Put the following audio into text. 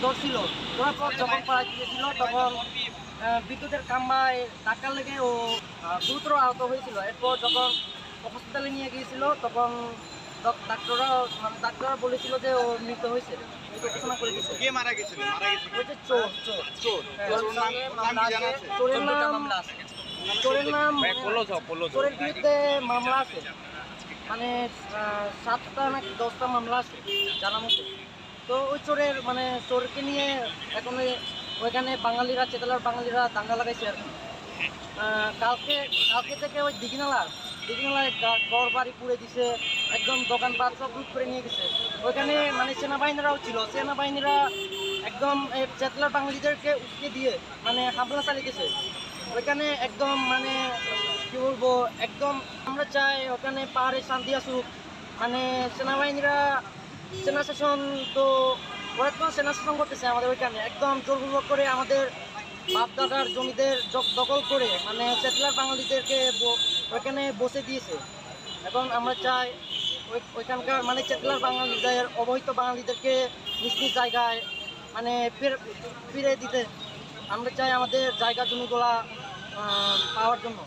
ধরছিল। ধরার পর যখন পাড়ায় গিয়েছিল তখন বিদ্যুতের খাম্বায় ধাক্কা লেগে ও গুরুতর আহত হয়েছিল। এরপর যখন হসপিটালে নিয়ে গিয়েছিল তখন ডাক্তাররা বলেছিল যে ও মৃত হয়েছে, মৃত ঘোষণা করে দিয়েছে। কে মারা গেছিল? ওই যে চোর চোর। হ্যাঁ, ওর নাম কি জানা আছে? চোরের চোরের বিরুদ্ধে মামলা আছে, মানে 7টা নাকি 10টা মামলা আছে জানা মতো। তো ওই চোরের মানে চোরকে নিয়ে এখন ওইখানে বাঙালিরা, চেতলার বাঙালিরা দাঙ্গা লাগাইছে আর কি। কালকে কালকে থেকে ওই দিঘিনালায় ঘর বাড়ি পুড়ে দিছে, একদম দোকানপাট সব লুট করে নিয়ে গেছে। ওইখানে মানে সেনাবাহিনীরাও ছিল, সেনাবাহিনীরা একদম চেতলার বাঙালিদেরকে উস্কে দিয়ে মানে হামলা চালিয়েছে ওইখানে। একদম মানে কি বলবো, একদম আমরা চাই ওখানে পাহাড়ে শান্তি আসুক। মানে সেনাবাহিনীরা সেনা শাসন তো ওরা তো সেনা শাসন করতেছে আমাদের ওইখানে, একদম জোরপূর্বক করে আমাদের বাপ দাদার জমিদের দখল করে মানে চেতলার বাঙালিদেরকে ওইখানে বসে দিয়েছে। এখন আমরা চাই ওইখানকার মানে চেতলার বাঙালিদের, অবহিত বাঙালিদেরকে নিজ নিজ জায়গায় মানে ফিরে দিতে আমরা চাই, আমাদের জায়গা জমিগুলা পাওয়ার জন্য।